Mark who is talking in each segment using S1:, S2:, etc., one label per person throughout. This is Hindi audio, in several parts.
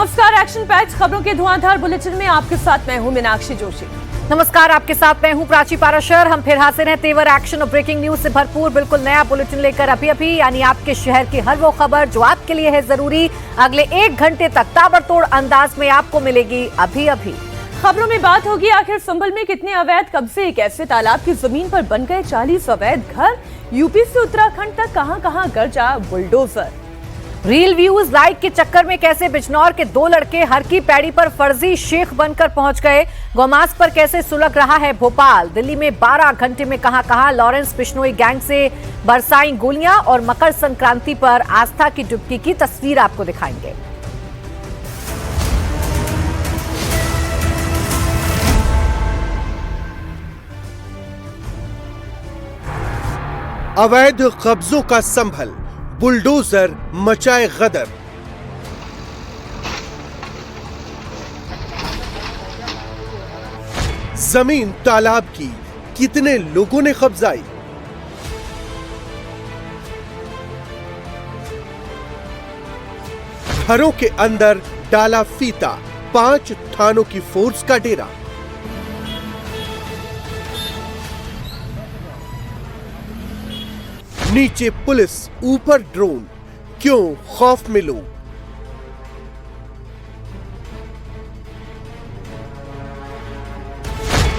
S1: नमस्कार, एक्शन पैक्ड खबरों के धुआंधार बुलेटिन में आपके साथ मैं हूं मीनाक्षी जोशी।
S2: नमस्कार, आपके साथ मैं हूं प्राची पाराशर। हम फिर हाजिर हैं तेवर एक्शन और ब्रेकिंग न्यूज से भरपूर बिल्कुल नया बुलेटिन लेकर अभी यानी आपके शहर की हर वो खबर जो आपके लिए है जरूरी। अगले 1 घंटे तक ताबड़तोड़ अंदाज में आपको मिलेगी अभी।
S1: खबरों में बात होगी आखिर संभल में कितने अवैध कब्जे, कैसे तालाब की जमीन पर बन गए 40 अवैध घर, यूपी से उत्तराखंड तक कहां गरजा बुलडोजर।
S2: रील व्यूज लाइक के चक्कर में कैसे बिजनौर के 2 लड़के हर की पैड़ी पर फर्जी शेख बनकर पहुंच गए। गौमांस पर कैसे सुलग रहा है भोपाल। दिल्ली में 12 घंटे में कहां लॉरेंस बिश्नोई गैंग से बरसाई गोलियां और मकर संक्रांति पर आस्था की डुबकी की तस्वीर आपको दिखाएंगे।
S3: अवैध कब्जों का संभल, बुलडोजर मचाए गदर। जमीन तालाब की कितने लोगों ने कब्जाई। घरों के अंदर डाला फीता, 5 थानों की फोर्स का डेरा। नीचे पुलिस, ऊपर ड्रोन, क्यों खौफ में लोग।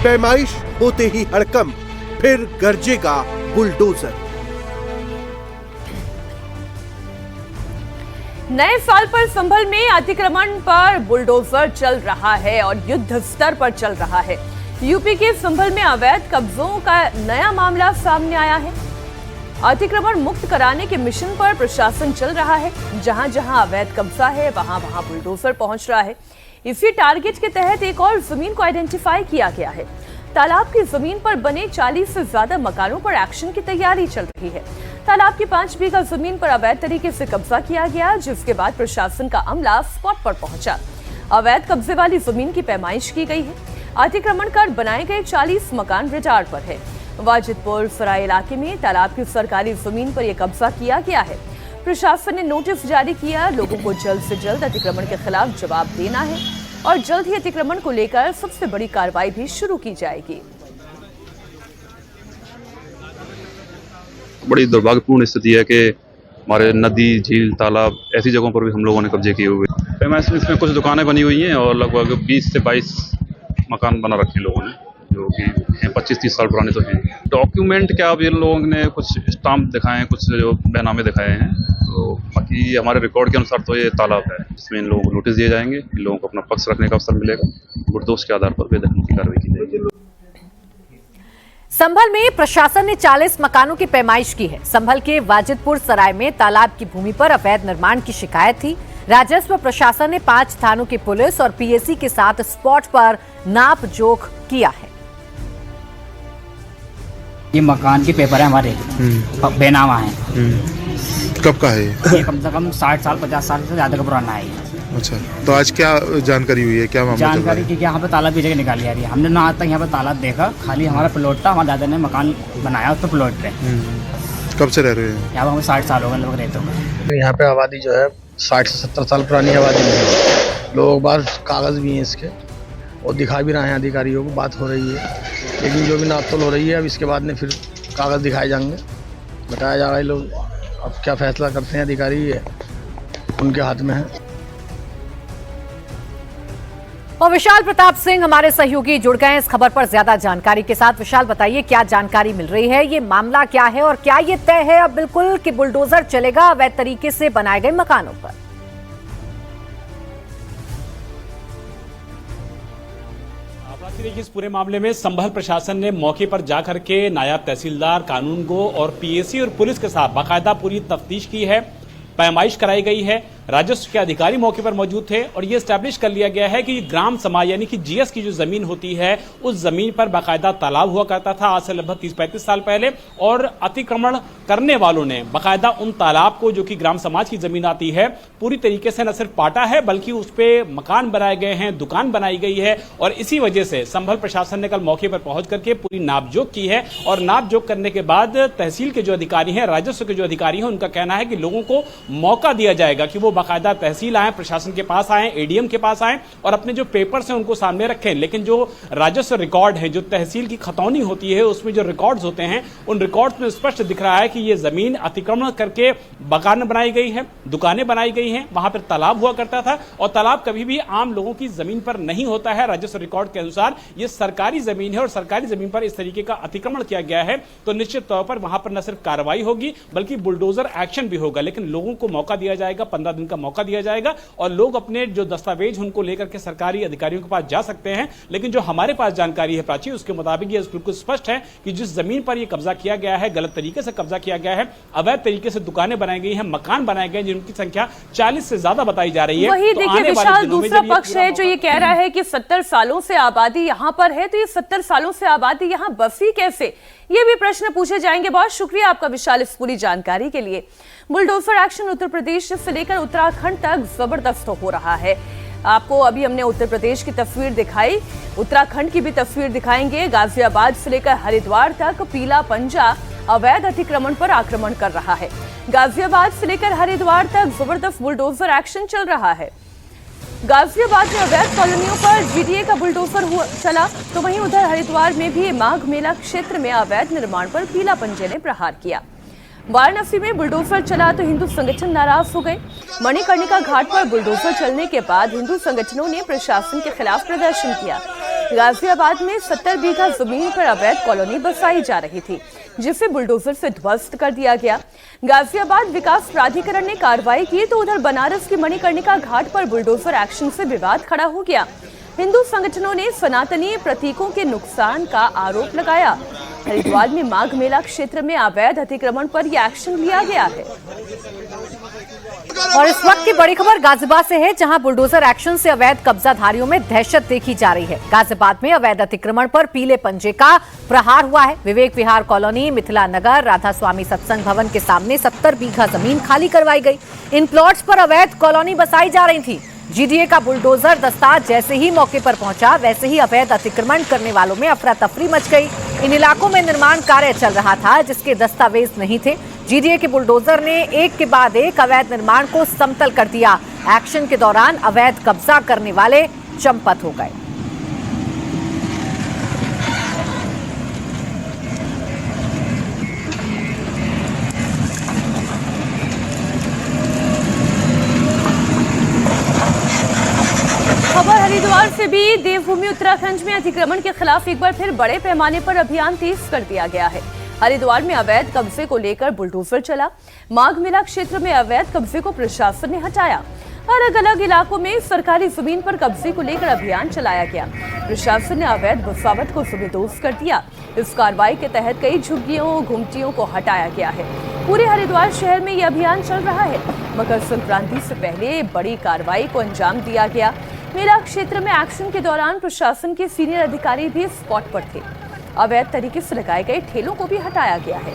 S3: पैमाइश होते ही हड़कंप, फिर गरजेगा बुलडोजर।
S1: नए साल पर संभल में अतिक्रमण पर बुलडोजर चल रहा है और युद्ध स्तर पर चल रहा है। यूपी के संभल में अवैध कब्जों का नया मामला सामने आया है। अतिक्रमण मुक्त कराने के मिशन पर प्रशासन चल रहा है। जहां जहां अवैध कब्जा है वहां बुलडोजर पहुंच रहा है। इसी टारगेट के तहत एक और जमीन को आइडेंटिफाई किया गया है। तालाब की जमीन पर बने 40 से ज्यादा मकानों पर एक्शन की तैयारी चल रही है। तालाब की 5 बीघा जमीन पर अवैध तरीके से कब्जा किया गया, जिसके बाद प्रशासन का अमला स्पॉट पर पहुंचा। अवैध कब्जे वाली जमीन की पैमाइश की गई है। अतिक्रमण कर बनाए गए 40 मकान रिटार पर है। वाजिदपुर सराय इलाके में तालाब की सरकारी जमीन पर यह कब्जा किया गया है। प्रशासन ने नोटिस जारी किया, लोगों को जल्द से जल्द अतिक्रमण के खिलाफ जवाब देना है और जल्द ही अतिक्रमण को लेकर सबसे बड़ी कार्रवाई भी शुरू की जाएगी।
S4: बड़ी दुर्भाग्यपूर्ण स्थिति है कि हमारे नदी, झील, तालाब ऐसी जगहों पर भी हम लोगों ने कब्जे किए हुए। इसमें कुछ दुकानें बनी हुई हैं और लगभग 20 से 22 मकान बना रखे हैं लोगों ने, जो कि 25-30 साल पुराने तो हैं। डॉक्यूमेंट क्या, अब इन लोगों ने कुछ स्टाम्प दिखाए हैं, कुछ जो बैनामे दिखाए हैं, तो बाकी हमारे रिकॉर्ड के अनुसार तो ये तालाब है। इसमें इन लोगों को नोटिस दिए जाएंगे, इन लोगों को अपना पक्ष रखने का अवसर मिलेगा, गुटदोष के आधार पर बेदखली की कार्रवाई की जाएगी।
S2: संभल में प्रशासन ने 40 मकानों की पैमाइश की है। संभल के वाजिदपुर सराय में तालाब की भूमि पर अवैध निर्माण की शिकायत थी। राजस्व प्रशासन ने 5 थानों की पुलिस और पीएसी के साथ स्पॉट पर नाप जोख किया है।
S5: ये मकान के पेपर है हमारे, बेनामा है।
S6: कब का है
S5: ये? कम से कम 60 साल 50 साल से ज्यादा का पुराना है।
S6: अच्छा, तो आज क्या जानकारी हुई है, क्या मामला?
S5: जानकारी की यहाँ पे तालाब की जगह निकाली जा रही है। हमने ना आज तक यहाँ पे तालाब देखा, खाली हमारा प्लॉट था, हमारे दादा ने मकान बनाया उस प्लॉट पे।
S6: कब से रह रहे हैं
S5: यहाँ पे? हमें 60 साल हो गए लोग रहते हुए।
S7: यहाँ पे आबादी जो है 60 से 70 साल पुरानी आबादी है। लोग बाहर कागज भी हैं इसके और दिखा भी रहे हैं अधिकारियों को, बात हो रही है, लेकिन जो भी नाप तोल हो रही है अब इसके बाद में फिर कागज दिखाए जाएंगे, बताया जा रहा है। लोग अब क्या फैसला करते हैं अधिकारी, ये उनके हाथ में है।
S2: और विशाल प्रताप सिंह हमारे सहयोगी जुड़ गए हैं इस खबर पर ज्यादा जानकारी के साथ। विशाल, बताइए क्या जानकारी मिल रही है, ये मामला क्या है और क्या ये तय है अब बिल्कुल कि बुलडोजर चलेगा अवैध तरीके से बनाए गए मकानों पर?
S8: देखिए, इस पूरे मामले में संभल प्रशासन ने मौके पर जाकर के नायब तहसीलदार, कानूनगो और पीएसी और पुलिस के साथ बाकायदा पूरी तफ्तीश की है। पैमाइश कराई गई है। राजस्व के अधिकारी मौके पर मौजूद थे और ये स्टैब्लिश कर लिया गया है कि ग्राम समाज यानी कि जीएस की जो जमीन होती है उस जमीन पर बाकायदा तालाब हुआ करता था आज से लगभग 30-35 साल पहले, और अतिक्रमण करने वालों ने बाकायदा उन तालाब को, जो कि ग्राम समाज की जमीन आती है, पूरी तरीके से न सिर्फ पाटा है बल्कि उस पर मकान बनाए गए हैं, दुकान बनाई गई है। और इसी वजह से संभल प्रशासन ने कल मौके पर पहुंच करके पूरी नापजोख की है और नापजोख करने के बाद तहसील के जो अधिकारी हैं, राजस्व के जो अधिकारी हैं, उनका कहना है कि लोगों को मौका दिया जाएगा कि वो बाकायदा तहसील आए, प्रशासन के पास आए, एडीएम के पास आए और अपने जो पेपर्स हैं उनको सामने रखें। लेकिन जो राजस्व रिकॉर्ड है, जो तहसील की खतौनी होती है, उसमें जो रिकॉर्ड्स होते हैं, उन रिकॉर्ड्स में स्पष्ट दिख रहा है कि ये जमीन अतिक्रमण करके मकान बनाई गई है, दुकानें बनाई गई हैं, वहां पर तालाब हुआ करता था और तालाब कभी भी आम लोगों की जमीन पर नहीं होता है। राजस्व रिकॉर्ड के अनुसार ये सरकारी जमीन है और सरकारी जमीन पर इस तरीके का अतिक्रमण किया गया है तो निश्चित तौर पर वहां पर न सिर्फ कार्रवाई होगी बल्कि बुलडोजर एक्शन भी होगा। लेकिन लोगों को मौका दिया जाएगा, 15 दिन का मौका दिया जाएगा और लोग अपने जो दस्तावेज उनको लेकर के सरकारी अधिकारियों के पास जा सकते हैं। लेकिन जो हमारे पास जानकारी है प्राची, उसके मुताबिक ये बिल्कुल स्पष्ट है कि जिस जमीन पर यह कब्जा किया गया है, गलत तरीके से कब्जा किया गया है, अवैध तरीके से दुकानें बनाई गई हैं, मकान बनाए गए जिनकी संख्या 40 से ज्यादा बताई जा रही है।
S1: वही देखिए विशाल, दूसरा पक्ष है जो ये कह रहा है कि 70 सालों से आबादी यहाँ पर है, तो ये 70 सालों से आबादी यहाँ बसी कैसे, ये भी प्रश्न पूछे जाएंगे। बहुत शुक्रिया आपका विशाल इस पूरी जानकारी के लिए। बुलडोजर एक्शन उत्तर प्रदेश से लेकर उत्तराखंड तक जबरदस्त हो रहा है। आपको अभी हमने उत्तर प्रदेश की तस्वीर दिखाई, उत्तराखंड की भी तस्वीर दिखाएंगे। गाजियाबाद से लेकर हरिद्वार तक पीला पंजा अवैध अतिक्रमण पर आक्रमण कर रहा है। गाजियाबाद से लेकर हरिद्वार तक जबरदस्त बुलडोजर एक्शन चल रहा है। गाजियाबाद में अवैध कॉलोनियों पर जीडीए का बुलडोजर चला, तो वहीं उधर हरिद्वार में भी माघ मेला क्षेत्र में अवैध निर्माण पर पीला पंजे ने प्रहार किया। वाराणसी में बुलडोजर चला तो हिंदू संगठन नाराज हो गए। मणिकर्णिका घाट पर बुलडोजर चलने के बाद हिंदू संगठनों ने प्रशासन के खिलाफ प्रदर्शन किया। गाजियाबाद में 70 बीघा जमीन पर अवैध कॉलोनी बसाई जा रही थी, जिसे बुलडोजर से ध्वस्त कर दिया गया। गाजियाबाद विकास प्राधिकरण ने कार्रवाई की तो उधर बनारस की मणिकर्णिका घाट पर बुलडोजर एक्शन से विवाद खड़ा हो गया। हिंदू संगठनों ने सनातनी प्रतीकों के नुकसान का आरोप लगाया। हरिद्वार में माघ मेला क्षेत्र में अवैध अतिक्रमण पर यह एक्शन लिया गया है।
S2: और इस वक्त की बड़ी खबर गाजियाबाद से है, जहां बुलडोजर एक्शन से अवैध कब्जाधारियों में दहशत देखी जा रही है। गाजियाबाद में अवैध अतिक्रमण पर पीले पंजे का प्रहार हुआ है। विवेक विहार कॉलोनी, मिथिला नगर, राधा स्वामी सत्संग भवन के सामने 70 बीघा जमीन खाली करवाई गई। इन प्लॉट्स पर अवैध कॉलोनी बसाई जा रही थी। जीडीए का बुलडोजर दस्ता जैसे ही मौके पर पहुंचा, वैसे ही अवैध अतिक्रमण करने वालों में अफरा तफरी मच गई। इन इलाकों में निर्माण कार्य चल रहा था जिसके दस्तावेज नहीं थे। जीडीए के बुलडोजर ने एक के बाद एक अवैध निर्माण को समतल कर दिया। एक्शन के दौरान अवैध कब्जा करने वाले चंपत हो गए।
S1: खबर हरिद्वार से भी, देवभूमि उत्तराखंड में अतिक्रमण के खिलाफ एक बार फिर बड़े पैमाने पर अभियान तेज कर दिया गया है। हरिद्वार में अवैध कब्जे को लेकर बुलडोजर चला। माघ मेला क्षेत्र में अवैध कब्जे को प्रशासन ने हटाया। अलग अलग इलाकों में सरकारी जमीन पर कब्जे को लेकर अभियान चलाया गया। प्रशासन ने अवैध बसावट को जबरदस्त कर दिया। इस कार्रवाई के तहत कई झुग्गियों घुमटियों को हटाया गया है। पूरे हरिद्वार शहर में यह अभियान चल रहा है। मकर संक्रांति से पहले बड़ी कार्रवाई को अंजाम दिया गया। मेला क्षेत्र में एक्शन के दौरान प्रशासन के सीनियर अधिकारी भी स्पॉट पर थे। अवैध तरीके से लगाए गए ठेलों को भी हटाया गया है।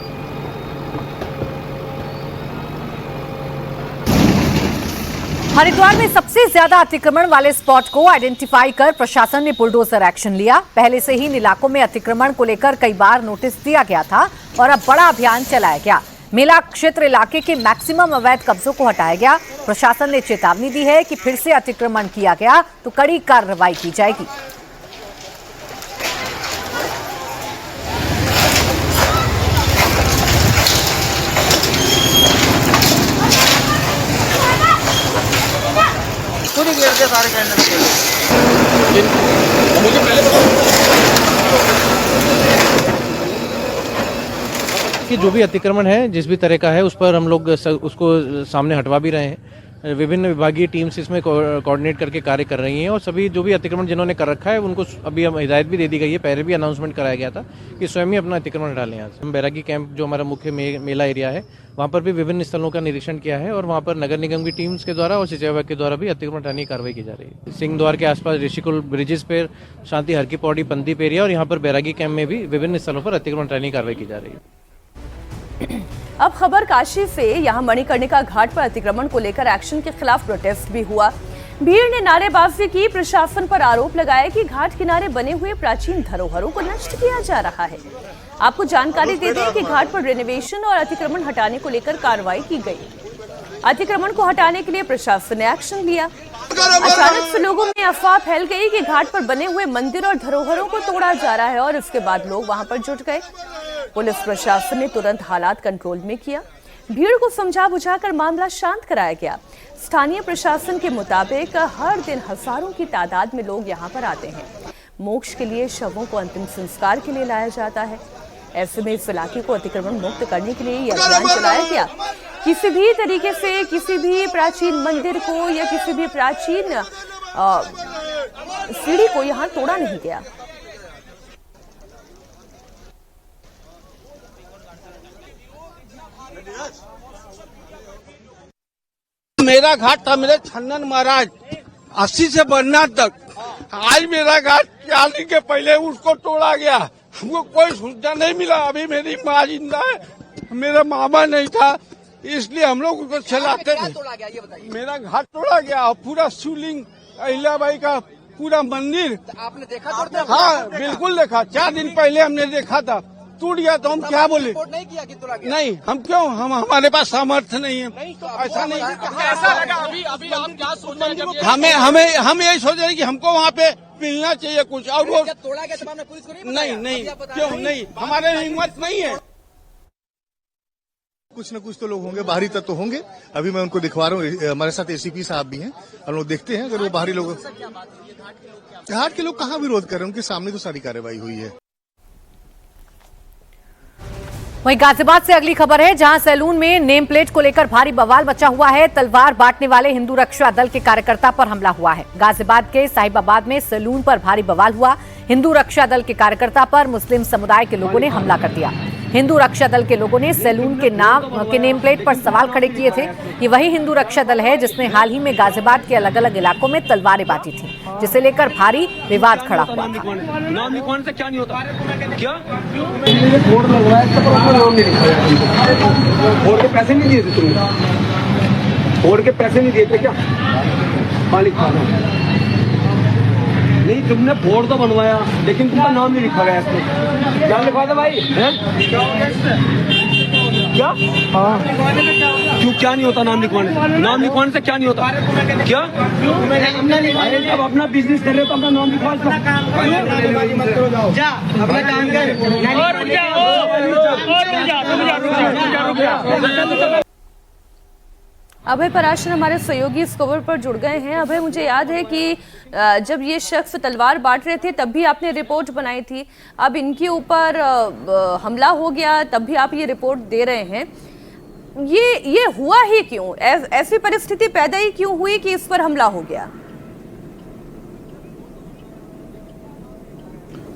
S2: हरिद्वार में सबसे ज्यादा अतिक्रमण वाले स्पॉट को आइडेंटिफाई कर प्रशासन ने बुलडोजर एक्शन लिया। पहले से ही इन इलाकों में अतिक्रमण को लेकर कई बार नोटिस दिया गया था और अब बड़ा अभियान चलाया गया। मेला क्षेत्र इलाके के मैक्सिमम अवैध कब्जों को हटाया गया। प्रशासन ने चेतावनी दी है कि फिर से अतिक्रमण किया गया तो कड़ी कार्रवाई की जाएगी।
S9: कि जो भी अतिक्रमण है जिस भी तरह का है उस पर हम लोग उसको सामने हटवा भी रहे हैं। विभिन्न विभागीय टीम्स इसमें कोऑर्डिनेट करके कार्य कर रही हैं और सभी जो भी अतिक्रमण जिन्होंने कर रखा है उनको अभी हम हिदायत भी दे दी गई है। पहले भी अनाउंसमेंट कराया गया था कि स्वयं ही अपना अतिक्रमण हटा लें। यहाँ से हम बैरागी कैंप जो हमारा मुख्य मेला एरिया है वहाँ पर भी विभिन्न स्थलों का निरीक्षण किया है और वहाँ पर नगर निगम की टीम्स के द्वारा और सिंचाई विभाग के द्वारा भी अतिक्रमण हटाने की कार्रवाई की जा रही है। सिंह द्वार के आसपास ऋषिकुल ब्रिजेस पर, शांति हरकी पौड़ी, पंदीप एरिया और यहाँ पर बैरागी कैंप में भी विभिन्न स्थलों पर अतिक्रमण हटाने की कार्रवाई की जा रही है।
S1: अब खबर काशी से, यहाँ मणिकर्णिका घाट पर अतिक्रमण को लेकर एक्शन के खिलाफ प्रोटेस्ट भी हुआ। भीड़ ने नारेबाजी की। प्रशासन पर आरोप लगाया कि घाट किनारे बने हुए प्राचीन धरोहरों को नष्ट किया जा रहा है। आपको जानकारी दे दें कि घाट पर रेनोवेशन और अतिक्रमण हटाने को लेकर कार्रवाई की गई। अतिक्रमण को हटाने के लिए प्रशासन ने एक्शन लिया। अचानक से लोगों में अफवाह फैल गई कि घाट पर बने हुए मंदिर और धरोहरों को तोड़ा जा रहा है और इसके बाद लोग वहां पर जुट गए। पुलिस प्रशासन ने तुरंत हालात कंट्रोल में किया। भीड़ को समझा बुझाकर मामला शांत कराया गया। स्थानीय प्रशासन के मुताबिक हर दिन हजारों की तादाद में लोग यहां पर आते हैं। मोक्ष के लिए शवों को अंतिम संस्कार के लिए लाया जाता है। ऐसे में इस इलाके को अतिक्रमण मुक्त करने के लिए यह अभियान चलाया गया। किसी भी तरीके से किसी भी प्राचीन मंदिर को या किसी भी प्राचीन सीढ़ी को यहां तोड़ा नहीं गया।
S10: मेरा घाट था मेरे छन्नन महाराज 80 से बन्ना तक। आज मेरा घाट 40 के पहले उसको तोड़ा गया। हमको कोई सूचना नहीं मिला। अभी मेरी माँ जिंदा है, मेरा मामा नहीं था, इसलिए हम लोग उसको चलाते थे। मेरा घाट तोड़ा गया और पूरा शिवलिंग अहिल्याबाई का पूरा मंदिर आपने देखा? हाँ बिल्कुल देखा। 4 दिन पहले हमने देखा था, टूट गया तो हम क्या बोले? नहीं किया कि तोड़ा गया? नहीं, हम क्यों, हमारे पास सामर्थ्य नहीं है। तो ऐसा नहीं। कैसा लगा अभी आप क्या सोच रहे हैं? हम यही सोच रहे हैं कि हमको वहाँ पे मिलना चाहिए कुछ। और वो तोड़ा गया तो हमने पुलिस को नहीं क्यों नहीं, हमारे हिम्मत नहीं है।
S6: कुछ न कुछ तो लोग होंगे, बाहरी तत्व होंगे। अभी मैं उनको दिखवा रहा हूँ। हमारे साथ एसीपी साहब भी हैं। हम लोग देखते हैं अगर वो बाहरी लोग, घाट के लोग कहाँ विरोध कर रहे हैं, उनके सामने तो सारी कार्रवाई हुई है।
S2: वहीं गाजियाबाद से अगली खबर है, जहां सैलून में नेम प्लेट को लेकर भारी बवाल मचा हुआ है। तलवार बांटने वाले हिंदू रक्षा दल के कार्यकर्ता पर हमला हुआ है। गाजियाबाद के साहिबाबाद में सैलून पर भारी बवाल हुआ। हिंदू रक्षा दल के कार्यकर्ता पर मुस्लिम समुदाय के लोगों ने हमला कर दिया। हिंदू रक्षा दल के लोगों ने सैलून के नेम प्लेट पर सवाल खड़े किए थे। ये वही हिंदू रक्षा दल है जिसने हाल ही में गाजियाबाद के अलग अलग इलाकों में तलवारें बांटी थी, जिसे लेकर भारी विवाद खड़ा हुआ था।
S10: नाम लिखवाने से क्या नहीं होता? क्या बोर्ड लगवाया तो नाम नहीं लिखवाया? बोर्ड के पैसे नहीं दिए थे तुमने? बोर्ड के पैसे नहीं दिए थे क्या? मालिक नहीं, तुमने बोर्ड तो बनवाया लेकिन तुमका नाम नहीं लिखा गया इसमें। क्या लिखवा दे भाई? क्या? हाँ क्यों, क्या नहीं होता नाम लिखवाने से? नाम लिखवाने से क्या नहीं होता? क्या अब अपना बिजनेस कर रहे हो तो अपना नाम लिखवा दो।
S1: अभय पराशर हमारे सहयोगी इस खबर पर जुड़ गए हैं। अभय, मुझे याद है कि जब ये शख्स तलवार बांट रहे थे तब भी आपने रिपोर्ट बनाई थी। अब इनके ऊपर हमला हो गया, तब भी आप ये रिपोर्ट दे रहे हैं। ये हुआ ही क्यों? ऐसी परिस्थिति पैदा ही क्यों हुई कि इस पर हमला हो गया?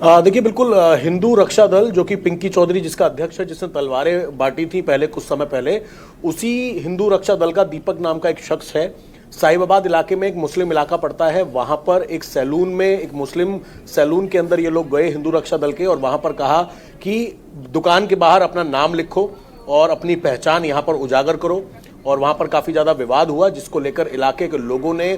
S11: देखिए, बिल्कुल हिंदू रक्षा दल जो कि पिंकी चौधरी जिसका अध्यक्ष है, जिसने तलवारें बांटी थी पहले कुछ समय पहले, उसी हिंदू रक्षा दल का दीपक नाम का एक शख्स है। साहिबाबाद इलाके में एक मुस्लिम इलाका पड़ता है, वहां पर एक सैलून में, एक मुस्लिम सैलून के अंदर ये लोग गए हिंदू रक्षा दल के, और वहां पर कहा कि दुकान के बाहर अपना नाम लिखो और अपनी पहचान यहां पर उजागर करो। और वहां पर काफी ज्यादा विवाद हुआ, जिसको लेकर इलाके के लोगों ने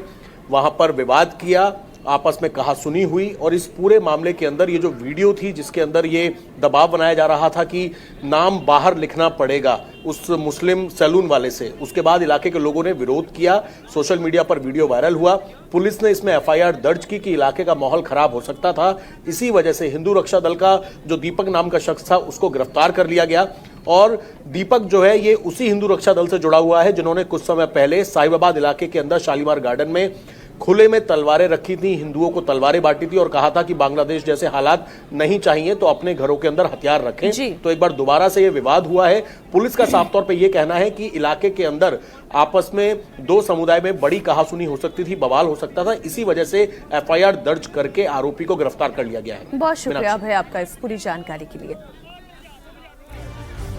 S11: वहां पर विवाद किया, आपस में कहा सुनी हुई। और इस पूरे मामले के अंदर ये जो वीडियो थी जिसके अंदर ये दबाव बनाया जा रहा था कि नाम बाहर लिखना पड़ेगा उस मुस्लिम सैलून वाले से, उसके बाद इलाके के लोगों ने विरोध किया। सोशल मीडिया पर वीडियो वायरल हुआ। पुलिस ने इसमें एफआईआर दर्ज की कि इलाके का माहौल खराब हो सकता था। इसी वजह से हिंदू रक्षा दल का जो दीपक नाम का शख्स था उसको गिरफ्तार कर लिया गया। और दीपक जो है ये उसी हिंदू रक्षा दल से जुड़ा हुआ है जिन्होंने कुछ समय पहले साहिबाबाद इलाके के अंदर शालीमार गार्डन में खुले में तलवारें रखी थी, हिंदुओं को तलवारें बांटी थी और कहा था कि बांग्लादेश जैसे हालात नहीं चाहिए तो अपने घरों के अंदर हथियार रखें। तो एक बार दोबारा से ये विवाद हुआ है। पुलिस का साफ तौर पे ये कहना है कि इलाके के अंदर आपस में दो समुदाय में बड़ी कहासुनी हो सकती थी, बवाल हो सकता था, इसी वजह से एफआईआर दर्ज करके आरोपी को गिरफ्तार कर लिया गया है।
S1: बहुत शुक्रिया भाई आपका इस पूरी जानकारी के लिए।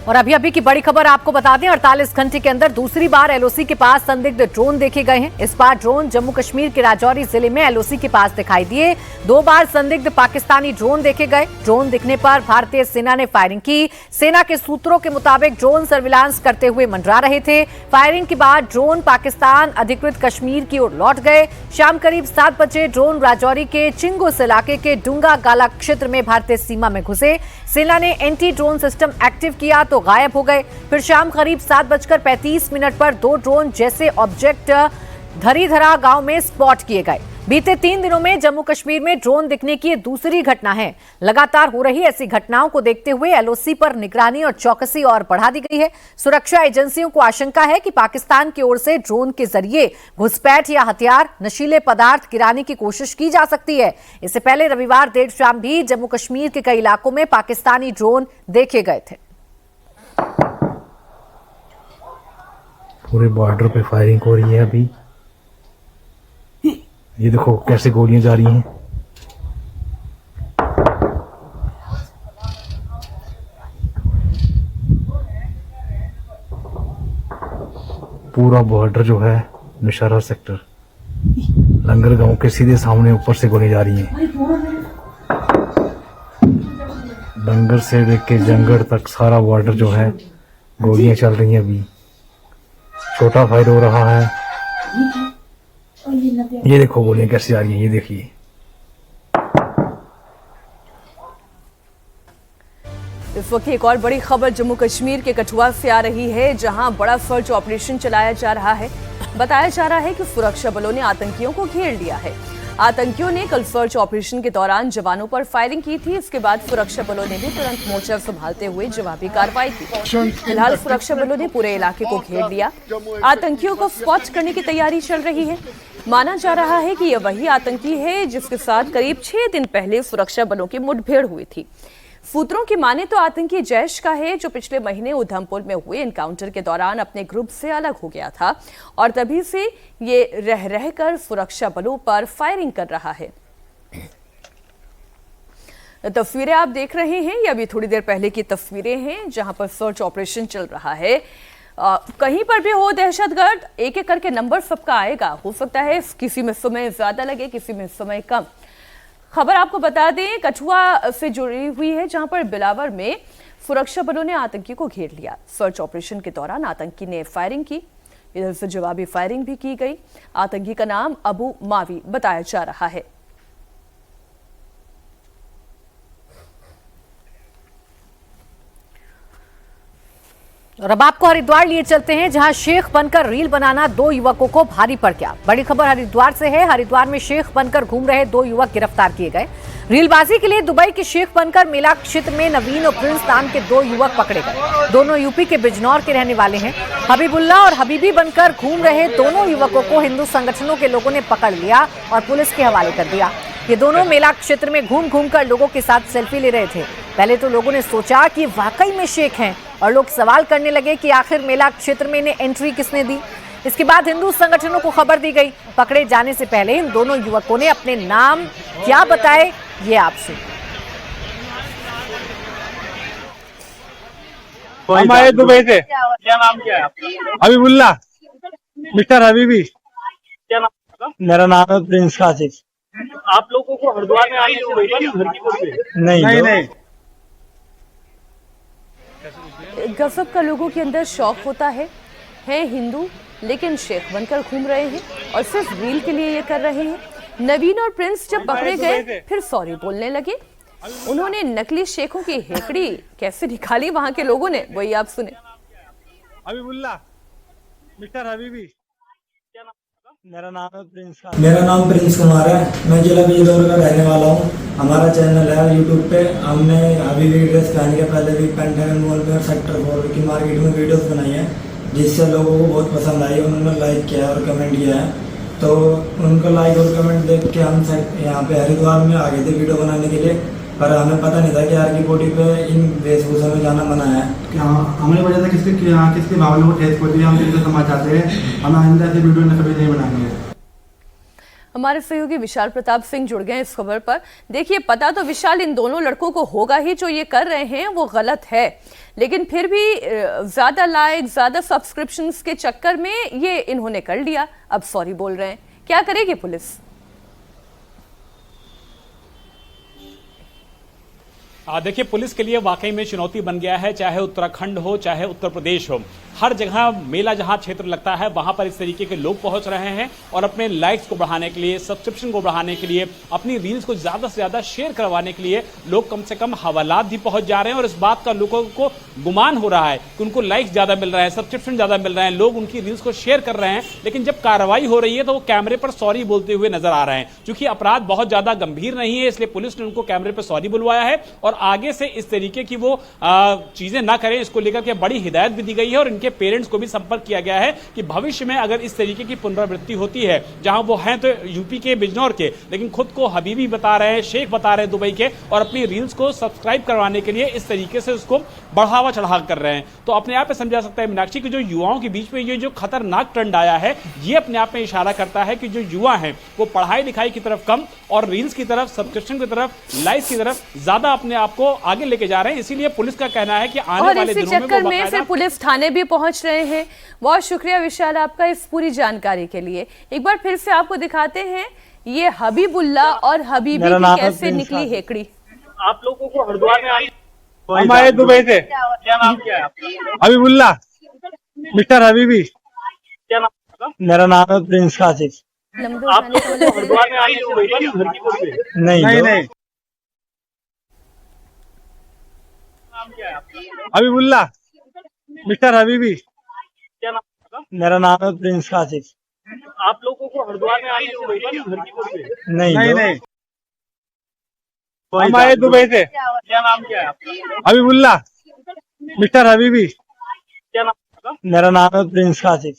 S2: और अभी की बड़ी खबर आपको बता दें, 48 घंटे के अंदर दूसरी बार एलओसी के पास संदिग्ध ड्रोन देखे गए हैं। इस बार ड्रोन जम्मू कश्मीर के राजौरी जिले में एलओसी के पास दिखाई दिए। 2 बार संदिग्ध पाकिस्तानी ड्रोन देखे गए। ड्रोन दिखने पर भारतीय सेना ने फायरिंग की। सेना के सूत्रों के मुताबिक ड्रोन सर्विलांस करते हुए मंडरा रहे थे। फायरिंग के बाद ड्रोन पाकिस्तान अधिकृत कश्मीर की ओर लौट गए। शाम करीब 7 बजे ड्रोन राजौरी के चिंगुस इलाके के डुंगा गाला क्षेत्र में भारतीय सीमा में घुसे। सेना ने एंटी ड्रोन सिस्टम एक्टिव किया तो तो गायब हो गए। फिर शाम करीब 7:35 पर 2 ड्रोन जैसे ऑब्जेक्ट धरीधरा गांव में स्पॉट किए गए। बीते 3 दिनों में जम्मू कश्मीर में ड्रोन दिखने की ये दूसरी घटना है। लगातार हो रही ऐसी घटनाओं को देखते हुए एलओसी पर निगरानी और चौकसी और बढ़ा दी गई है। सुरक्षा एजेंसियों को आशंका है कि पाकिस्तान की ओर से ड्रोन के जरिए घुसपैठ या हथियार, नशीले पदार्थ गिराने की कोशिश की जा सकती है। इससे पहले रविवार देर शाम भी जम्मू कश्मीर के कई इलाकों में पाकिस्तानी ड्रोन देखे गए थे।
S12: पूरे बॉर्डर पे फायरिंग हो रही है अभी। ये देखो कैसे गोलियां जा रही हैं। पूरा बॉर्डर जो है नौशहरा सेक्टर, लंगर गांव के सीधे सामने ऊपर से गोली जा रही हैं। लंगर से लेके जंगल तक सारा बॉर्डर जो है गोलियां चल रही हैं। अभी छोटा फायर हो रहा है। ये देखो गोलियां कैसे आ रही हैं, ये देखिए।
S1: इस वक्त एक और बड़ी खबर जम्मू कश्मीर के कठुआ से आ रही है, जहां बड़ा सर्च ऑपरेशन चलाया जा रहा है। बताया जा रहा है कि सुरक्षा बलों ने आतंकियों को घेर लिया है। आतंकियों ने कल सर्च ऑपरेशन के दौरान जवानों पर फायरिंग की थी। इसके बाद सुरक्षा बलों ने भी तुरंत मोर्चा संभालते हुए जवाबी कार्रवाई की। फिलहाल सुरक्षा बलों ने पूरे इलाके को घेर लिया। आतंकियों को स्पॉट करने की तैयारी चल रही है। माना जा रहा है कि यह वही आतंकी है जिसके साथ करीब 6 दिन पहले सुरक्षा बलों की मुठभेड़ हुई थी। सूत्रों की माने तो आतंकी जैश का है, जो पिछले महीने उधमपुर में हुए एनकाउंटर के दौरान अपने ग्रुप से अलग हो गया था और तभी से ये रह रहकर सुरक्षा बलों पर फायरिंग कर रहा है। तस्वीरें आप देख रहे हैं, ये अभी थोड़ी देर पहले की तस्वीरें हैं जहां पर सर्च ऑपरेशन चल रहा है। कहीं पर भी हो दहशतगर्द, एक एक करके नंबर सबका आएगा। हो सकता है किसी में समय ज्यादा लगे, किसी में समय कम। खबर आपको बता दें कठुआ से जुड़ी हुई है, जहां पर बिलावर में सुरक्षा बलों ने आतंकी को घेर लिया। सर्च ऑपरेशन के दौरान आतंकी ने फायरिंग की, इधर से जवाबी फायरिंग भी की गई। आतंकी का नाम अबू मावी बताया जा रहा है।
S2: और अब आपको हरिद्वार लिए चलते हैं, जहां शेख बनकर रील बनाना 2 युवकों को भारी पड़ गया। बड़ी खबर हरिद्वार से है। हरिद्वार में शेख बनकर घूम रहे 2 युवक गिरफ्तार किए गए। रीलबाजी के लिए दुबई के शेख बनकर मेला क्षेत्र में नवीन और प्रिंस नाम के 2 युवक पकड़े गए। दोनों यूपी के बिजनौर के रहने वाले हैं। हबीबुल्ला और हबीबी बनकर घूम रहे दोनों युवकों को हिंदू संगठनों के लोगों ने पकड़ लिया और पुलिस के हवाले कर दिया। ये दोनों मेला क्षेत्र में घूम घूम कर लोगों के साथ सेल्फी ले रहे थे। पहले तो लोगों ने सोचा कि वाकई में शेख हैं और लोग सवाल करने लगे कि आखिर मेला क्षेत्र में इन्हें एंट्री किसने दी। इसके बाद हिंदू संगठनों को खबर दी गई। पकड़े जाने से पहले इन दोनों युवकों ने अपने नाम क्या बताए, ये आप सुनिए।
S13: हम आए दुबई से। क्या नाम क्या है? हबीबुल्ला, मिस्टर हबीबी। क्या नाम? मेरा नाम है प्रिंस कासिफ।
S8: आप लोगों को हरिद्वार में आने की
S13: नहीं।
S1: गजब का लोगों के अंदर शौक होता है हिंदू लेकिन शेख बनकर घूम रहे हैं और सिर्फ रील के लिए ये कर रहे हैं। नवीन और प्रिंस जब पकड़े गए फिर सॉरी बोलने लगे। उन्होंने नकली शेखों की हेकड़ी कैसे निकाली वहां के लोगों ने, वही आप सुने।
S13: हबीबुल्ला, मिस्टर हबीबी।
S14: मेरा नाम प्रिंस कुमार है। मैं जिला बिजनौर का रहने वाला हूँ। हमारा चैनल है यूट्यूब पे। हमने अभी भी ड्रेस पहन के पहले भी पेंटागन मॉल में सेक्टर 4 की मार्केट में वीडियोस बनाई है, जिससे लोगों को बहुत पसंद आई। उन्होंने लाइक किया और कमेंट किया है, तो उनका लाइक और कमेंट देख के हम यहाँ पे हरिद्वार में आ गए थे वीडियो बनाने के लिए, पर हमें पता नहीं था कि आर की बॉडी पे इन वेशभूषा में जाना मना है।
S15: हमें वजह से किसके भावनाओं को ठेस पहुंची, हम जिनसे समाज चाहते हैं, हम आइंदा ऐसी वीडियो न कभी नहीं बनाएंगे।
S1: हमारे सहयोगी विशाल प्रताप सिंह जुड़ गए इस खबर पर। देखिए, पता तो विशाल इन दोनों लड़कों को होगा ही, जो ये कर रहे हैं वो गलत है, लेकिन फिर भी ज्यादा लाइक, ज्यादा सब्सक्रिप्शंस के चक्कर में ये इन्होंने कर लिया। अब सॉरी बोल रहे हैं, क्या करेगी पुलिस?
S8: देखिए, पुलिस के लिए वाकई में चुनौती बन गया है, चाहे उत्तराखंड हो चाहे उत्तर प्रदेश हो। हर जगह मेला जहां क्षेत्र लगता है वहां पर इस तरीके के लोग पहुंच रहे हैं और अपने लाइक्स को बढ़ाने के लिए, सब्सक्रिप्शन को बढ़ाने के लिए, अपनी रील्स को ज्यादा से ज्यादा शेयर करवाने के लिए लोग कम से कम हवालात भी पहुंच जा रहे हैं। और इस बात का लोगों को गुमान हो रहा है कि उनको लाइक्स ज्यादा मिल रहे हैं, सब्सक्रिप्शन ज्यादा मिल रहे हैं, लोग उनकी रील्स को शेयर कर रहे हैं। लेकिन जब कार्रवाई हो रही है तो वो कैमरे पर सॉरी बोलते हुए नजर आ रहे हैं। क्योंकि अपराध बहुत ज्यादा गंभीर नहीं है, इसलिए पुलिस ने उनको कैमरे पर सॉरी बुलवाया है और आगे से इस तरीके की वो चीजें ना करें, इसको लेकर के बड़ी हिदायत भी दी गई है। और इनके पेरेंट्स को भी संपर्क किया गया है कि भविष्य में अगर इस तरीके की पुनरावृत्ति होती है, जहां वो हैं तो यूपी के बिजनौर के, लेकिन खुद को हबीबी बता रहे हैं, शेख बता रहे हैं दुबई के, और अपनी रील्स को सब्सक्राइब करवाने के लिए इस तरीके से उसको बढ़ावा चढ़ा कर रहे हैं, तो अपने आप में समझा सकता है मीनाक्षी की जो युवाओं के बीच में ये जो खतरनाक ट्रेंड आया है, ये अपने आप में इशारा करता है कि जो युवा हैं वो पढ़ाई लिखाई की तरफ कम और रील्स की तरफ, सब्सक्रिप्शन की तरफ, लाइक्स की तरफ ज्यादा अपने आप को आगे लेके जा रहे हैं। इसीलिए पुलिस का कहना है कि आने वाले दिनों में
S1: चक्कर में फिर पुलिस थाने भी पहुंच रहे हैं। बहुत शुक्रिया विशाल आपका इस पूरी जानकारी के लिए। एक बार फिर से आपको दिखाते हैं ये हबीबुल्ला और हबीबी की कैसे निकली हेकड़ी।
S13: आप लोगों को हरिद्वार में आई, हम आए दुबई से। क्या नाम क्या है? हबीबुल्ला, मिस्टर हबीबी। क्या नाम? मेरा नाम है प्रिंस कासिफ। आप लोगों को हरिद्वार में आई नहीं। हबीबुल्ला, मिस्टर हबीबी। क्या नाम? मेरा नाम है प्रिंस कासिफ। आप लोगों को हरिद्वार में आई नहीं। हम आए दुबई से। क्या नाम क्या है? हबीबुल्ला, मिस्टर हबीबी। क्या नाम? मेरा नाम है प्रिंस कासिफ।